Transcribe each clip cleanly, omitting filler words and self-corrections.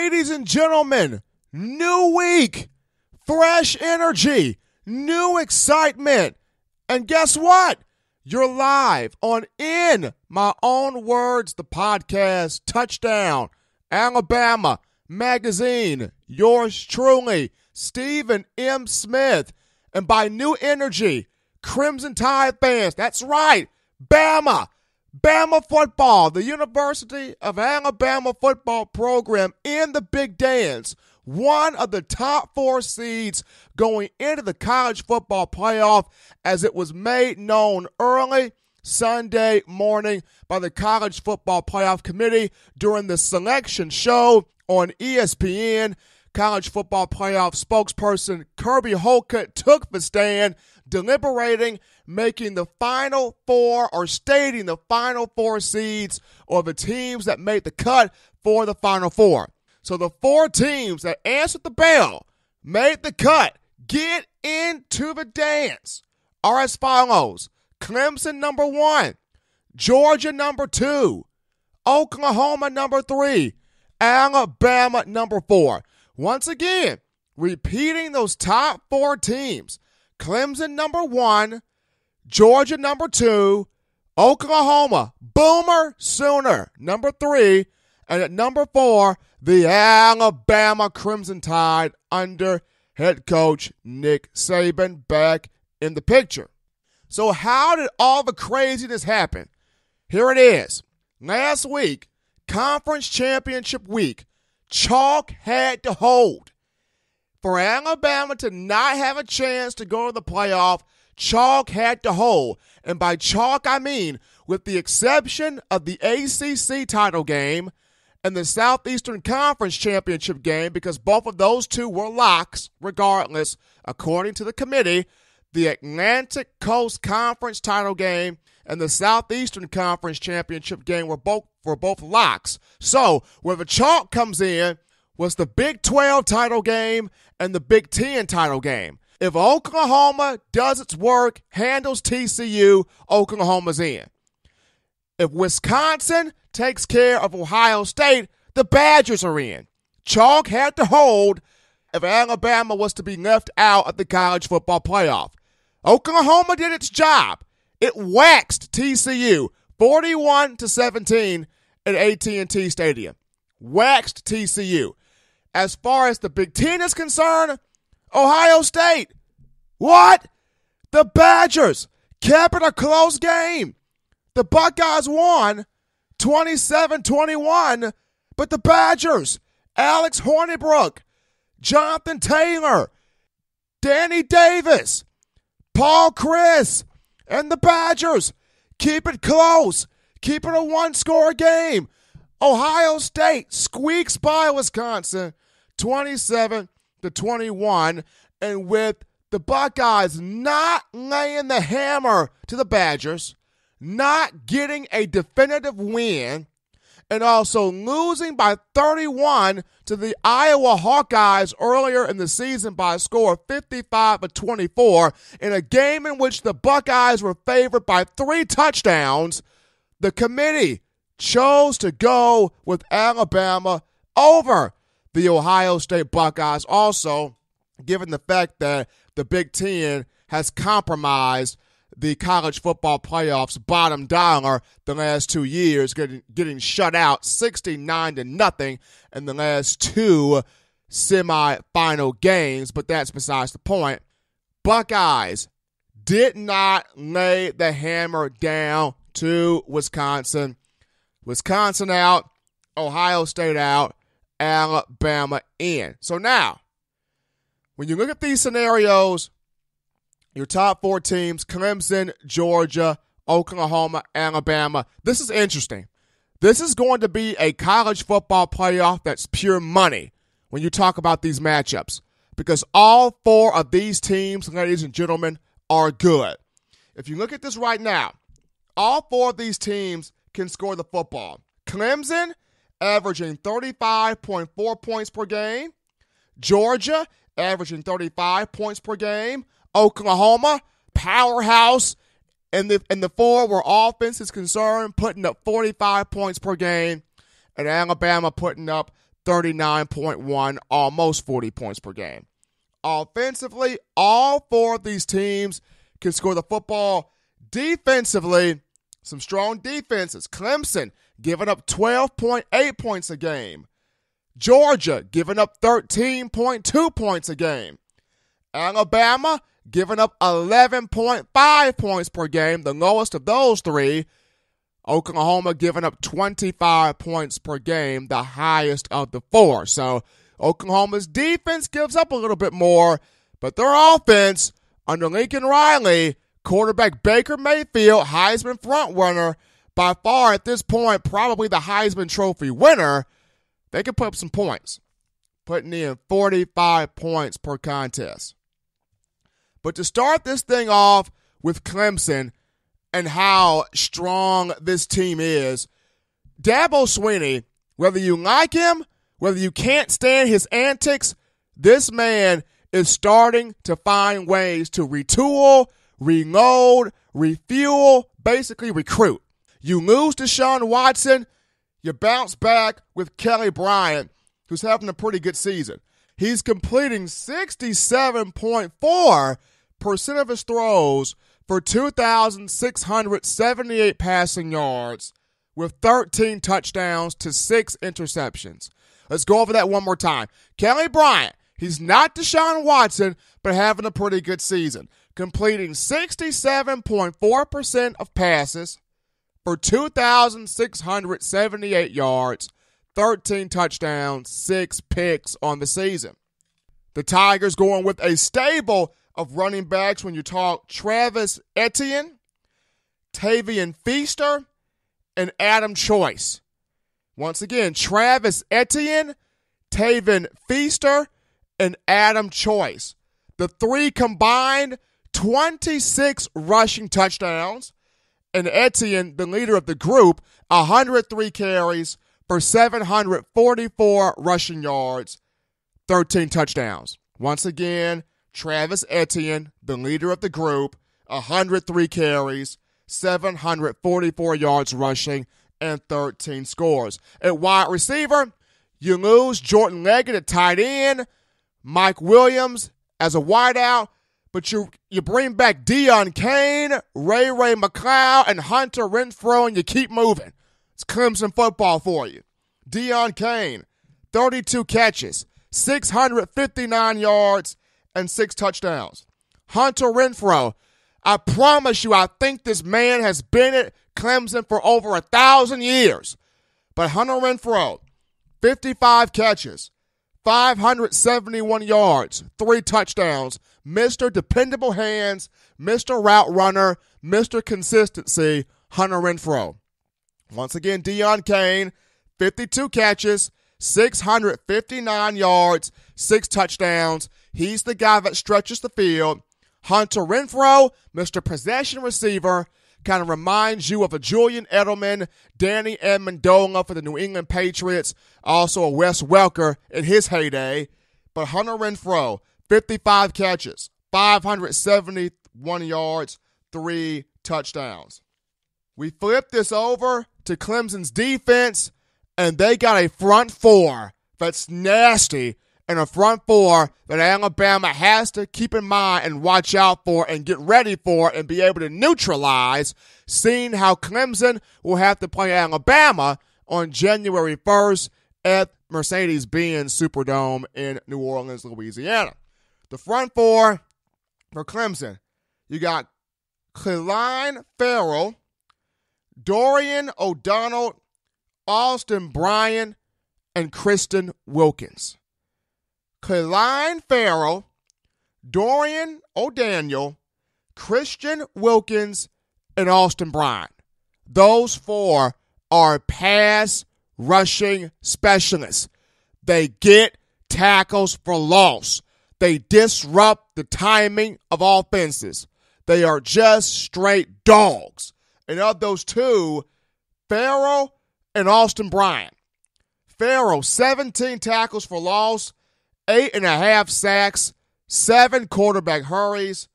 Ladies and gentlemen, new week, fresh energy, new excitement. And guess what? You're live on In My Own Words, the podcast, Touchdown, Alabama Magazine. Yours truly, Stephen M. Smith. And by new energy, Clemson Tide fans, that's right, Bama football, the University of Alabama football program in the Big Dance, one of the top 4 seeds going into the college football playoff, as it was made known early Sunday morning by the College Football Playoff Committee during the selection show on ESPN. College Football Playoff spokesperson Kirby Hocutt took the stand, deliberating, making the final 4 or stating the final 4 seeds or the teams that made the cut for the final 4. So the 4 teams that answered the bell, made the cut, get into the dance, are as follows: Clemson number 1, Georgia number 2, Oklahoma number 3, Alabama number 4. Once again, repeating those top 4 teams: Clemson number 1, Georgia number 2, Oklahoma, Boomer Sooner, number 3, and at number 4, the Alabama Crimson Tide under head coach Nick Saban back in the picture. So how did all the craziness happen? Here it is. Last week, conference championship week, chalk had to hold. For Alabama to not have a chance to go to the playoff, chalk had to hold. And by chalk, I mean with the exception of the ACC title game and the Southeastern Conference championship game, because both of those two were locks regardless, according to the committee. The Atlantic Coast Conference title game and the Southeastern Conference championship game were both locks. So where the chalk comes in was the Big 12 title game and the Big 10 title game. If Oklahoma does its work, handles TCU, Oklahoma's in. If Wisconsin takes care of Ohio State, the Badgers are in. Chalk had to hold if Alabama was to be left out of the college football playoff. Oklahoma did its job. It waxed TCU 41-17 at AT&T Stadium. Waxed TCU. As far as the Big Ten is concerned, Ohio State. What? The Badgers kept it a close game. The Buckeyes won 27-21, but the Badgers, Alex Hornibrook, Jonathan Taylor, Danny Davis, Paul Chris, and the Badgers keep it close. Keep it a one-score game. Ohio State squeaks by Wisconsin 27-21, and with the Buckeyes not laying the hammer to the Badgers, not getting a definitive win, and also losing by 31 to the Iowa Hawkeyes earlier in the season by a score of 55-24 in a game in which the Buckeyes were favored by 3 touchdowns, the committee chose to go with Alabama over the Ohio State Buckeyes, also given the fact that the Big Ten has compromised the college football playoffs bottom dollar the last 2 years, getting shut out 69-0 in the last 2 semifinal games, but that's besides the point. Buckeyes did not lay the hammer down to Wisconsin. Wisconsin out, Ohio State out, Alabama in. So now, when you look at these scenarios, your top 4 teams, Clemson, Georgia, Oklahoma, Alabama, this is interesting. This is going to be a college football playoff that's pure money when you talk about these matchups, because all 4 of these teams, ladies and gentlemen, are good. If you look at this right now, all 4 of these teams can score the football. Clemson, averaging 35.4 points per game. Georgia, averaging 35 points per game. Oklahoma, powerhouse in the 4 where offense is concerned, putting up 45 points per game. And Alabama putting up 39.1, almost 40 points per game. Offensively, all four of these teams can score the football. Defensively, some strong defenses. Clemson giving up 12.8 points a game. Georgia giving up 13.2 points a game. Alabama giving up 11.5 points per game, the lowest of those three. Oklahoma giving up 25 points per game, the highest of the four. So Oklahoma's defense gives up a little bit more, but their offense under Lincoln Riley, quarterback Baker Mayfield, Heisman frontrunner, by far at this point probably the Heisman Trophy winner, they can put up some points, putting in 45 points per contest. But to start this thing off with Clemson and how strong this team is, Dabo Swinney, whether you like him, whether you can't stand his antics, this man is starting to find ways to retool, reload, refuel, basically recruit. You lose Deshaun Watson, you bounce back with Kelly Bryant, who's having a pretty good season. He's completing 67.4% of his throws for 2,678 passing yards with 13 touchdowns to 6 interceptions. Let's go over that one more time. Kelly Bryant, he's not Deshaun Watson, but having a pretty good season. Completing 67.4% of passes for 2,678 yards, 13 touchdowns, 6 picks on the season. The Tigers going with a stable of running backs when you talk Travis Etienne, Tavian Feaster, and Adam Choice. Once again, Travis Etienne, Tavian Feaster, and Adam Choice. The three combined 26 rushing touchdowns, and Etienne, the leader of the group, 103 carries for 744 rushing yards, 13 touchdowns. Once again, Travis Etienne, the leader of the group, 103 carries, 744 yards rushing, and 13 scores. At wide receiver, you lose Jordan Leggett at tight end, Mike Williams as a wideout, but you bring back Deion Kane, Ray McLeod, and Hunter Renfrow, and you keep moving. It's Clemson football for you. Deion Kane, 32 catches, 659 yards, and 6 touchdowns. Hunter Renfrow, I promise you, I think this man has been at Clemson for over 1,000 years. But Hunter Renfrow, 55 catches, 571 yards, 3 touchdowns. Mr. Dependable Hands, Mr. Route Runner, Mr. Consistency, Hunter Renfrow. Once again, Deion Kane, 52 catches, 659 yards, 6 touchdowns. He's the guy that stretches the field. Hunter Renfrow, Mr. Possession Receiver, kind of reminds you of a Julian Edelman, Danny Amendola for the New England Patriots, also a Wes Welker in his heyday. But Hunter Renfrow, 55 catches, 571 yards, 3 touchdowns. We flip this over to Clemson's defense, and they got a front four that's nasty and a front four that Alabama has to keep in mind and watch out for and get ready for and be able to neutralize, seeing how Clemson will have to play Alabama on January 1st at Mercedes-Benz Superdome in New Orleans, Louisiana. The front four for Clemson, you got Clelin Ferrell, Dorian O'Donnell, Austin Bryan, and Kristen Wilkins. Clelin Ferrell, Dorian O'Daniel, Christian Wilkins, and Austin Bryan. Those four are pass rushing specialists. They get tackles for loss. They disrupt the timing of offenses. They are just straight dogs. And of those two, Ferrell and Austin Bryan. Ferrell, 17 tackles for loss, 8.5 sacks, 7 quarterback hurries.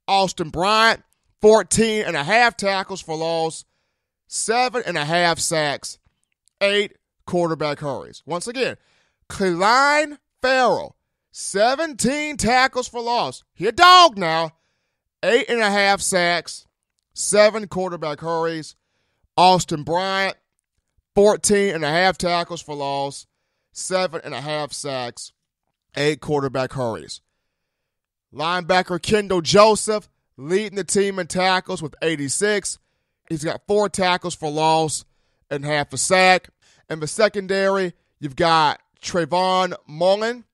Austin Bryan, 14.5 tackles for loss, 7.5 sacks, 8 quarterback hurries. Once again, Cline Farrell, 17 tackles for loss. He a dog now. 8.5 sacks, 7 quarterback hurries. Austin Bryant, 14.5 tackles for loss, 7.5 sacks, 8 quarterback hurries. Linebacker Kendall Joseph leading the team in tackles with 86. He's got 4 tackles for loss and half a sack. In the secondary, you've got Trayvon Mullen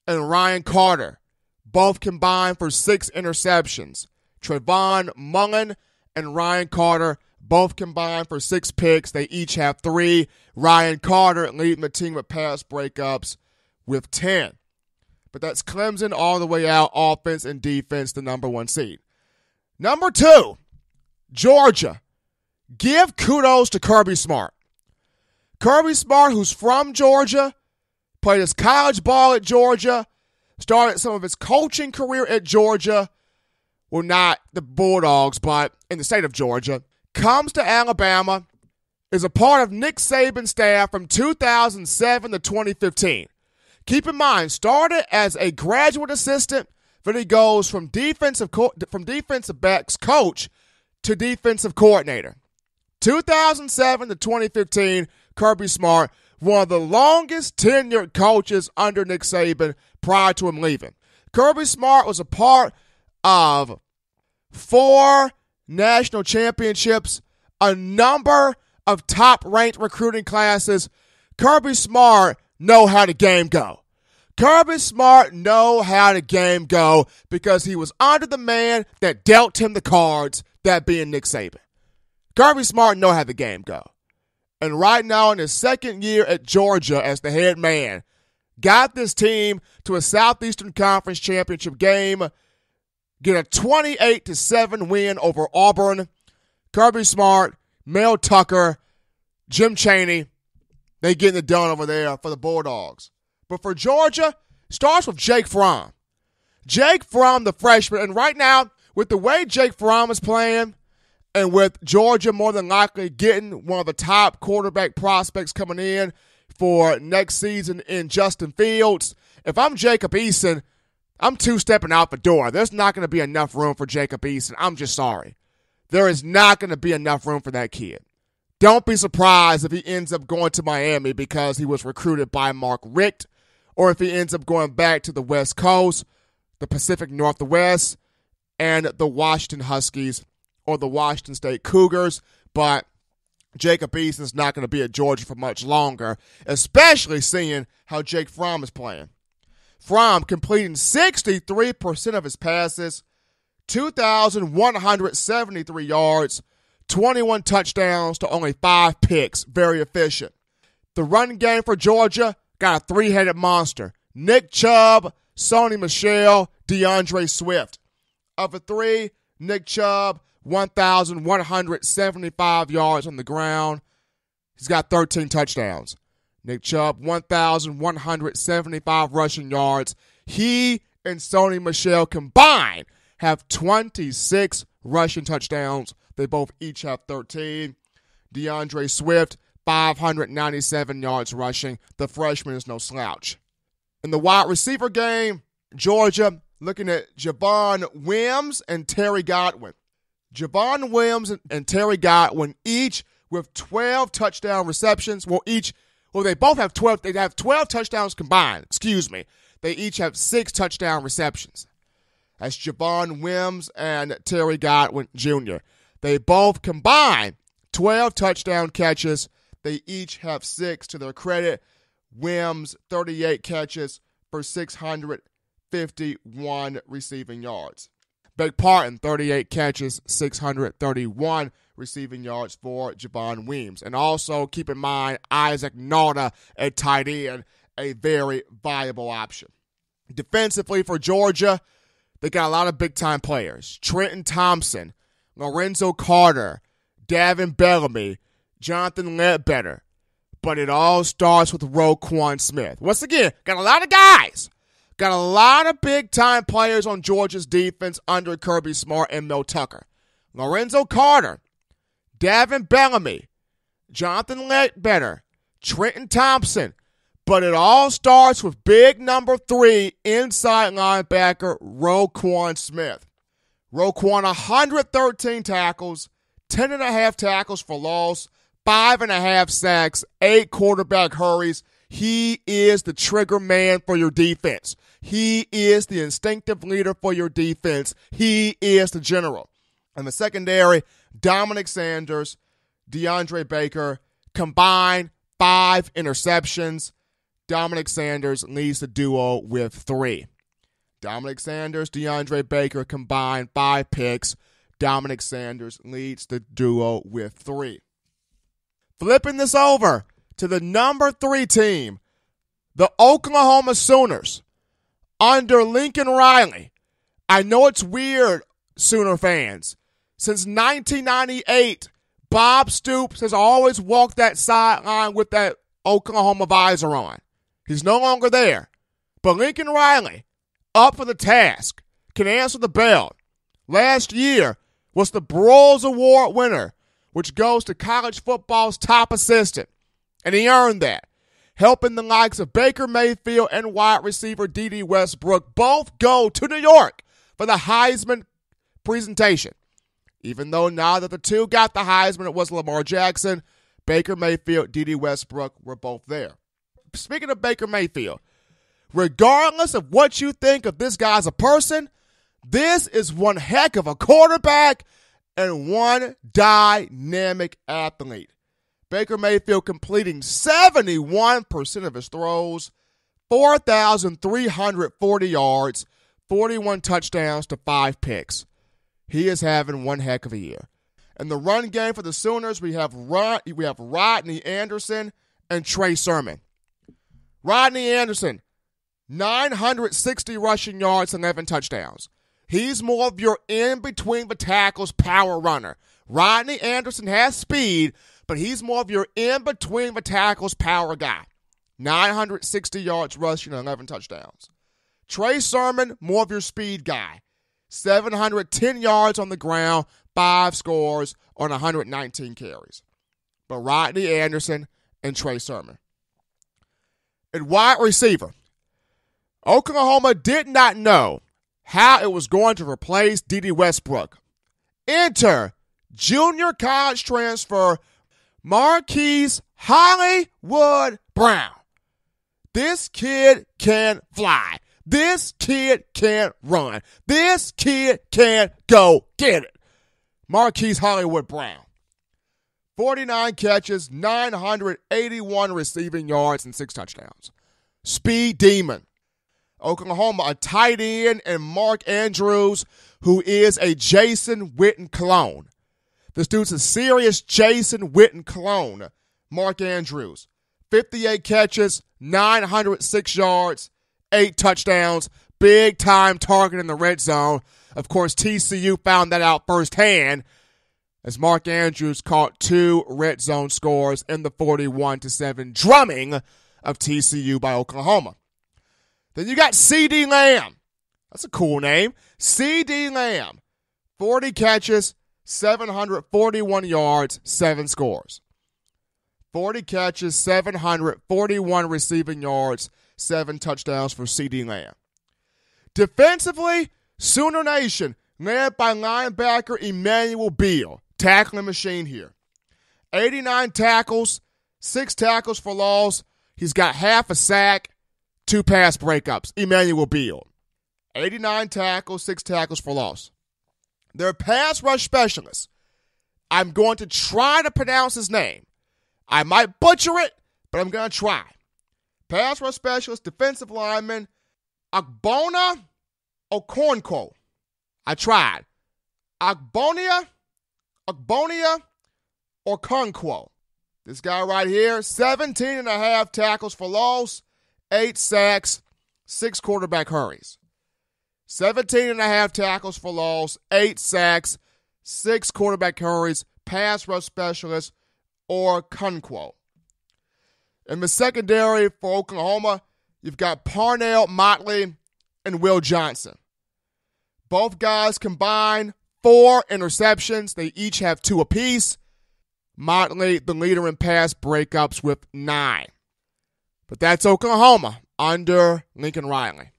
and Ryan Carter, both combined for 6 interceptions. Trayvon Mullen and Ryan Carter both combined for 6 picks. They each have 3. Ryan Carter leading the team with pass breakups with 10. But that's Clemson all the way out, offense and defense, the number 1 seed. Number 2, Georgia. Give kudos to Kirby Smart. Kirby Smart, who's from Georgia, played his college ball at Georgia, started some of his coaching career at Georgia. Well, not the Bulldogs, but in the state of Georgia. Comes to Alabama, is a part of Nick Saban's staff from 2007 to 2015. Keep in mind, started as a graduate assistant, then he goes from defensive backs coach to defensive coordinator. 2007 to 2015, Kirby Smart, one of the longest tenured coaches under Nick Saban prior to him leaving. Kirby Smart was a part of 4 national championships, a number of top-ranked recruiting classes. Kirby Smart know how the game go. Kirby Smart know how the game go because he was under the man that dealt him the cards, that being Nick Saban. Kirby Smart know how the game go. And right now in his second year at Georgia as the head man, got this team to a Southeastern Conference championship game, get a 28-7 win over Auburn. Kirby Smart, Mel Tucker, Jim Chaney, they getting it done over there for the Bulldogs. But for Georgia, starts with Jake Fromm. Jake Fromm, the freshman, and right now, with the way Jake Fromm is playing, and with Georgia more than likely getting one of the top quarterback prospects coming in for next season in Justin Fields, if I'm Jacob Eason, I'm 2-stepping out the door. There's not going to be enough room for Jacob Eason. I'm just sorry. There is not going to be enough room for that kid. Don't be surprised if he ends up going to Miami because he was recruited by Mark Richt, or if he ends up going back to the West Coast, the Pacific Northwest, and the Washington Huskies or the Washington State Cougars. But Jacob Eason is not going to be at Georgia for much longer, especially seeing how Jake Fromm is playing. Fromm completing 63% of his passes, 2,173 yards, 21 touchdowns to only 5 picks. Very efficient. The run game for Georgia got a 3-headed monster. Nick Chubb, Sony Michel, DeAndre Swift. Of the 3, Nick Chubb, 1,175 yards on the ground. He's got 13 touchdowns. Nick Chubb, 1,175 rushing yards. He and Sony Michel combined have 26 rushing touchdowns. They both each have 13. DeAndre Swift, 597 yards rushing. The freshman is no slouch. In the wide receiver game, Georgia looking at Javon Wims and Terry Godwin. Javon Wims and Terry Godwin each with 12 touchdown receptions. They both have 12. They have 12 touchdowns combined. They each have 6 touchdown receptions. That's Javon Wims and Terry Godwin Jr. They both combined 12 touchdown catches. They each have 6 to their credit. Wims, 38 catches for 651 receiving yards. Beg pardon, 38 catches, 631 receiving yards for Javon Wims. And also keep in mind Isaac Nauta at tight end, a very viable option. Defensively for Georgia, they got a lot of big-time players. Trenton Thompson, Lorenzo Carter, Davin Bellamy, Jonathan Ledbetter. But it all starts with Roquan Smith. Once again, got a lot of guys. Got a lot of big-time players on Georgia's defense under Kirby Smart and Mel Tucker. Lorenzo Carter, Davin Bellamy, Jonathan Ledbetter, Trenton Thompson. But it all starts with big number 3 inside linebacker Roquan Smith. Roquan, 113 tackles, 10.5 tackles for loss, 5.5 sacks, 8 quarterback hurries. He is the trigger man for your defense. He is the instinctive leader for your defense. He is the general. In the secondary, Dominic Sanders, DeAndre Baker, combined 5 interceptions. Dominic Sanders leads the duo with 3. Dominic Sanders, DeAndre Baker combined 5 picks. Dominic Sanders leads the duo with 3. Flipping this over to the number 3 team, the Oklahoma Sooners, under Lincoln Riley. I know it's weird, Sooner fans. Since 1998, Bob Stoops has always walked that sideline with that Oklahoma visor on. He's no longer there. But Lincoln Riley, up for the task, can answer the bell. Last year was the Broyles Award winner, which goes to college football's top assistant. And he earned that, helping the likes of Baker Mayfield and wide receiver D.D. Westbrook both go to New York for the Heisman presentation. Even though neither of the two got the Heisman, it was Lamar Jackson, Baker Mayfield, D.D. Westbrook were both there. Speaking of Baker Mayfield, regardless of what you think of this guy as a person, this is one heck of a quarterback and one dynamic athlete. Baker Mayfield completing 71% of his throws, 4,340 yards, 41 touchdowns to 5 picks. He is having one heck of a year. In the run game for the Sooners, we have Rodney Anderson and Trey Sermon. Rodney Anderson, 960 rushing yards, 11 touchdowns. He's more of your in-between-the-tackles power runner. Rodney Anderson has speed, but he's more of your in-between-the-tackles power guy. 960 yards rushing and 11 touchdowns. Trey Sermon, more of your speed guy. 710 yards on the ground, 5 scores on 119 carries. But Rodney Anderson and Trey Sermon. At wide receiver, Oklahoma did not know how it was going to replace D.D. Westbrook. Enter junior college transfer Marquise Hollywood Brown. This kid can fly. This kid can run. This kid can go get it. Marquise Hollywood Brown. 49 catches, 981 receiving yards, and 6 touchdowns. Speed demon. Oklahoma, a tight end, and Mark Andrews, who is a Jason Witten clone. This dude's a serious Jason Witten clone. Mark Andrews. 58 catches, 906 yards, 8 touchdowns, big-time target in the red zone. Of course, TCU found that out firsthand as Mark Andrews caught 2 red zone scores in the 41-7 drumming of TCU by Oklahoma. Then you got C.D. Lamb. That's a cool name. C.D. Lamb. 40 catches, 741 yards, 7 scores. 40 catches, 741 receiving yards, 7 touchdowns for C.D. Lamb. Defensively, Sooner Nation, led by linebacker Emmanuel Beal, tackling machine here. 89 tackles, 6 tackles for loss. He's got half a sack, 2 pass breakups. Emmanuel Beal. 89 tackles, 6 tackles for loss. Their pass rush specialist. I'm going to try to pronounce his name. I might butcher it, but I'm going to try. Pass rush specialist, defensive lineman, Agbona Okonkwo. I tried. Agbonia Okonkwo. This guy right here, 17.5 tackles for loss, 8 sacks, 6 quarterback hurries. 17.5 tackles for loss, 8 sacks, 6 quarterback hurries, pass rush specialist, or Okonkwo. In the secondary for Oklahoma, you've got Parnell Motley and Will Johnson. Both guys combined 4 interceptions. They each have 2 apiece. Motley, the leader in pass breakups with 9. But that's Oklahoma under Lincoln Riley.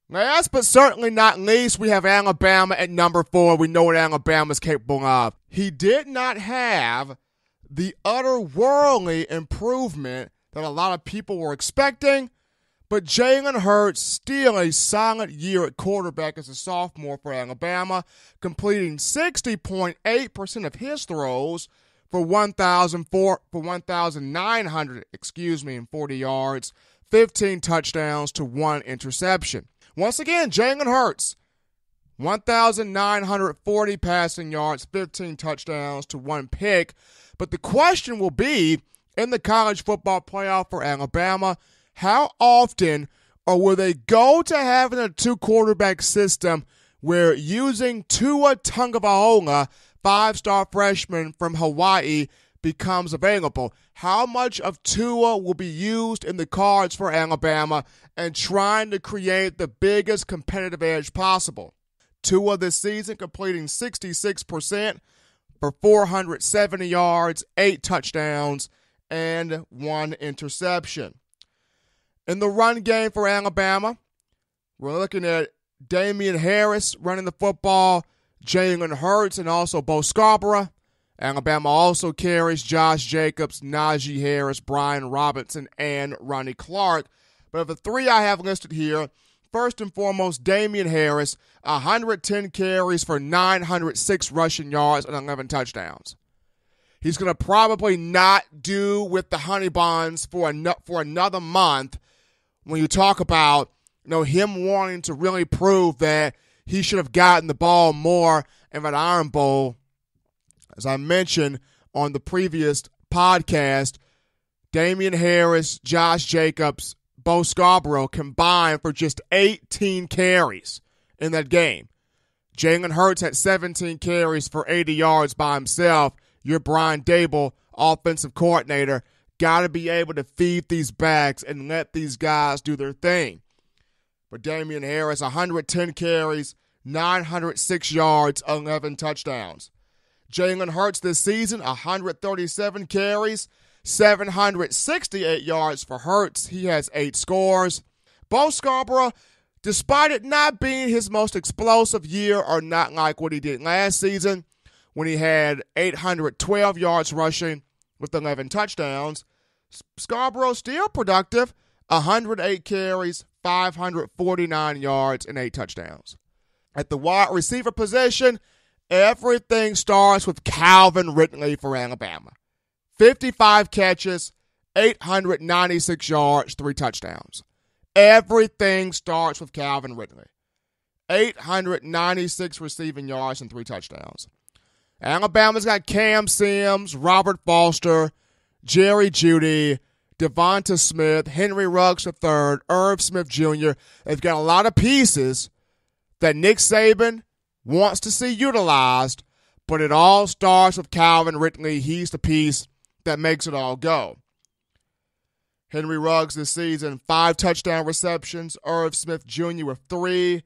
Last but certainly not least, we have Alabama at number 4. We know what Alabama's capable of. He did not have the otherworldly improvement that a lot of people were expecting, but Jalen Hurts still a solid year at quarterback as a sophomore for Alabama, completing 60.8% of his throws for 1,940 yards, 15 touchdowns to 1 interception. Once again, Jalen Hurts, 1,940 passing yards, 15 touchdowns to 1 pick. But the question will be, in the college football playoff for Alabama, how often or will they go to having a 2-quarterback system where using Tua Tagovailoa, 5-star freshman from Hawaii, becomes available? How much of Tua will be used in the cards for Alabama and trying to create the biggest competitive edge possible? Tua this season completing 66% for 470 yards, 8 touchdowns, and 1 interception. In the run game for Alabama, we're looking at Damian Harris running the football, Jalen Hurts, and also Bo Scarborough. Alabama also carries Josh Jacobs, Najee Harris, Brian Robinson, and Ronnie Clark. But of the 3 I have listed here, first and foremost, Damian Harris, 110 carries for 906 rushing yards and 11 touchdowns. He's going to probably not do with the Honey Buns for another month when you talk about him wanting to really prove that he should have gotten the ball more in that Iron Bowl. As I mentioned on the previous podcast, Damian Harris, Josh Jacobs, Bo Scarborough combined for just 18 carries in that game. Jalen Hurts had 17 carries for 80 yards by himself. Your Brian Dable, offensive coordinator, got to be able to feed these backs and let these guys do their thing. But Damian Harris, 110 carries, 906 yards, 11 touchdowns. Jalen Hurts this season, 137 carries, 768 yards for Hurts. He has 8 scores. Bo Scarborough, despite it not being his most explosive year or not like what he did last season when he had 812 yards rushing with 11 touchdowns, Scarborough still productive, 108 carries, 549 yards, and 8 touchdowns. At the wide receiver position, everything starts with Calvin Ridley for Alabama. 55 catches, 896 yards, 3 touchdowns. Everything starts with Calvin Ridley. 896 receiving yards and 3 touchdowns. Alabama's got Cam Sims, Robert Foster, Jerry Jeudy, Devonta Smith, Henry Ruggs III, Irv Smith Jr. They've got a lot of pieces that Nick Saban wants to see utilized, but it all starts with Calvin Ridley. He's the piece that makes it all go. Henry Ruggs this season, 5 touchdown receptions. Irv Smith Jr. with 3.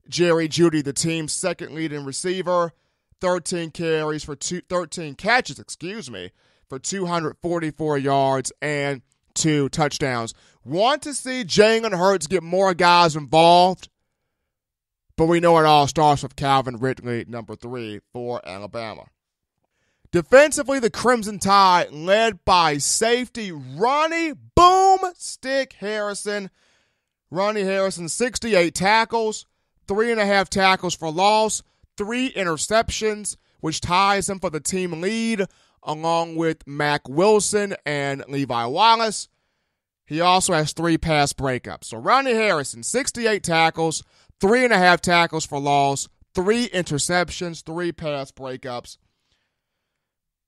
Jerry Jeudy, the team's second leading receiver, 13 catches, for 244 yards and 2 touchdowns. Want to see Jalen Hurts get more guys involved, but we know it all starts with Calvin Ridley, number 3 for Alabama. Defensively, the Crimson Tide, led by safety Ronnie Boomstick Harrison. Ronnie Harrison, 68 tackles, 3.5 tackles for loss, 3 interceptions, which ties him for the team lead, along with Mack Wilson and Levi Wallace. He also has 3 pass breakups. So Ronnie Harrison, 68 tackles, 3.5 tackles for loss, 3 interceptions, 3 pass breakups.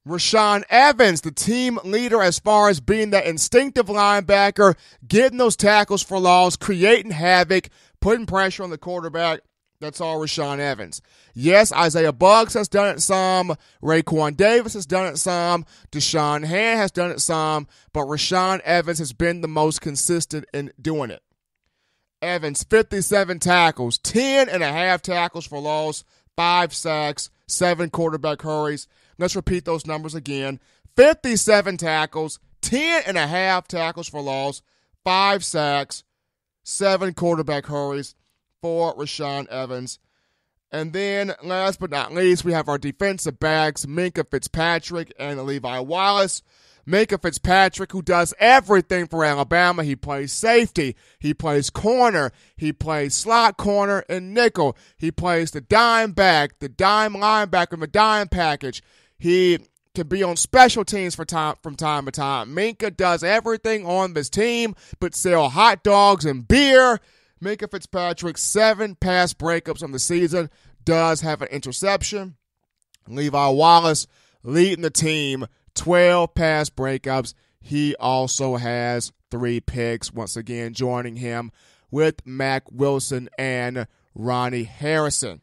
Rashaan Evans, the team leader as far as being that instinctive linebacker, getting those tackles for loss, creating havoc, putting pressure on the quarterback. That's all Rashaan Evans. Yes, Isaiah Buggs has done it some. Raekwon Davis has done it some. Deshaun Hand has done it some. But Rashaan Evans has been the most consistent in doing it. Evans, 57 tackles, 10.5 tackles for loss, 5 sacks, 7 quarterback hurries. Let's repeat those numbers again. 57 tackles, 10.5 tackles for loss, 5 sacks, 7 quarterback hurries for Rashaan Evans. And then, last but not least, we have our defensive backs, Minkah Fitzpatrick and Levi Wallace. Minkah Fitzpatrick, who does everything for Alabama. He plays safety. He plays corner. He plays slot corner and nickel. He plays the dime back, the dime linebacker, the dime package. He can be on special teams from time to time. Minkah does everything on this team but sell hot dogs and beer. Minkah Fitzpatrick, 7 pass breakups on the season, does have an interception. Levi Wallace leading the team, 12 pass breakups. He also has 3 picks, once again joining him with Mack Wilson and Ronnie Harrison.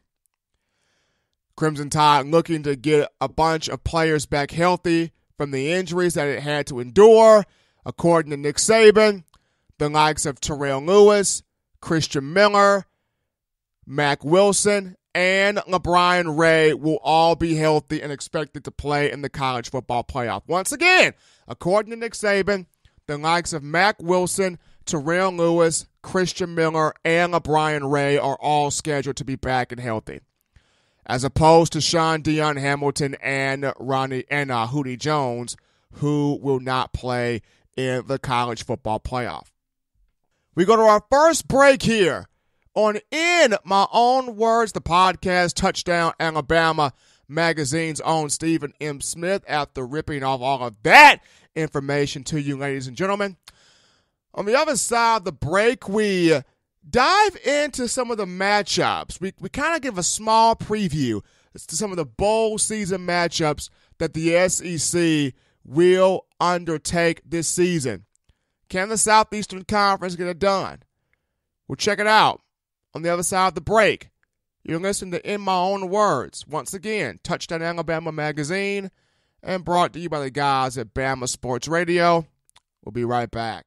Crimson Tide looking to get a bunch of players back healthy from the injuries that it had to endure. According to Nick Saban, the likes of Terrell Lewis, Christian Miller, Mack Wilson, and LeBron Ray will all be healthy and expected to play in the college football playoff. Once again, according to Nick Saban, the likes of Mack Wilson, Terrell Lewis, Christian Miller, and LeBron Ray are all scheduled to be back and healthy, as opposed to Sean Dion Hamilton and Hootie Jones, who will not play in the college football playoff. We go to our first break here on In My Own Words, the podcast, Touchdown Alabama magazine's own Stephen M. Smith, after ripping off all of that information to you, ladies and gentlemen. On the other side of the break, we dive into some of the matchups. We kind of give a small preview to some of the bowl season matchups that the SEC will undertake this season. Can the Southeastern Conference get it done? We'll check it out on the other side of the break. You're listening to In My Own Words. Once again, Touchdown Alabama magazine, and brought to you by the guys at Bama Sports Radio. We'll be right back.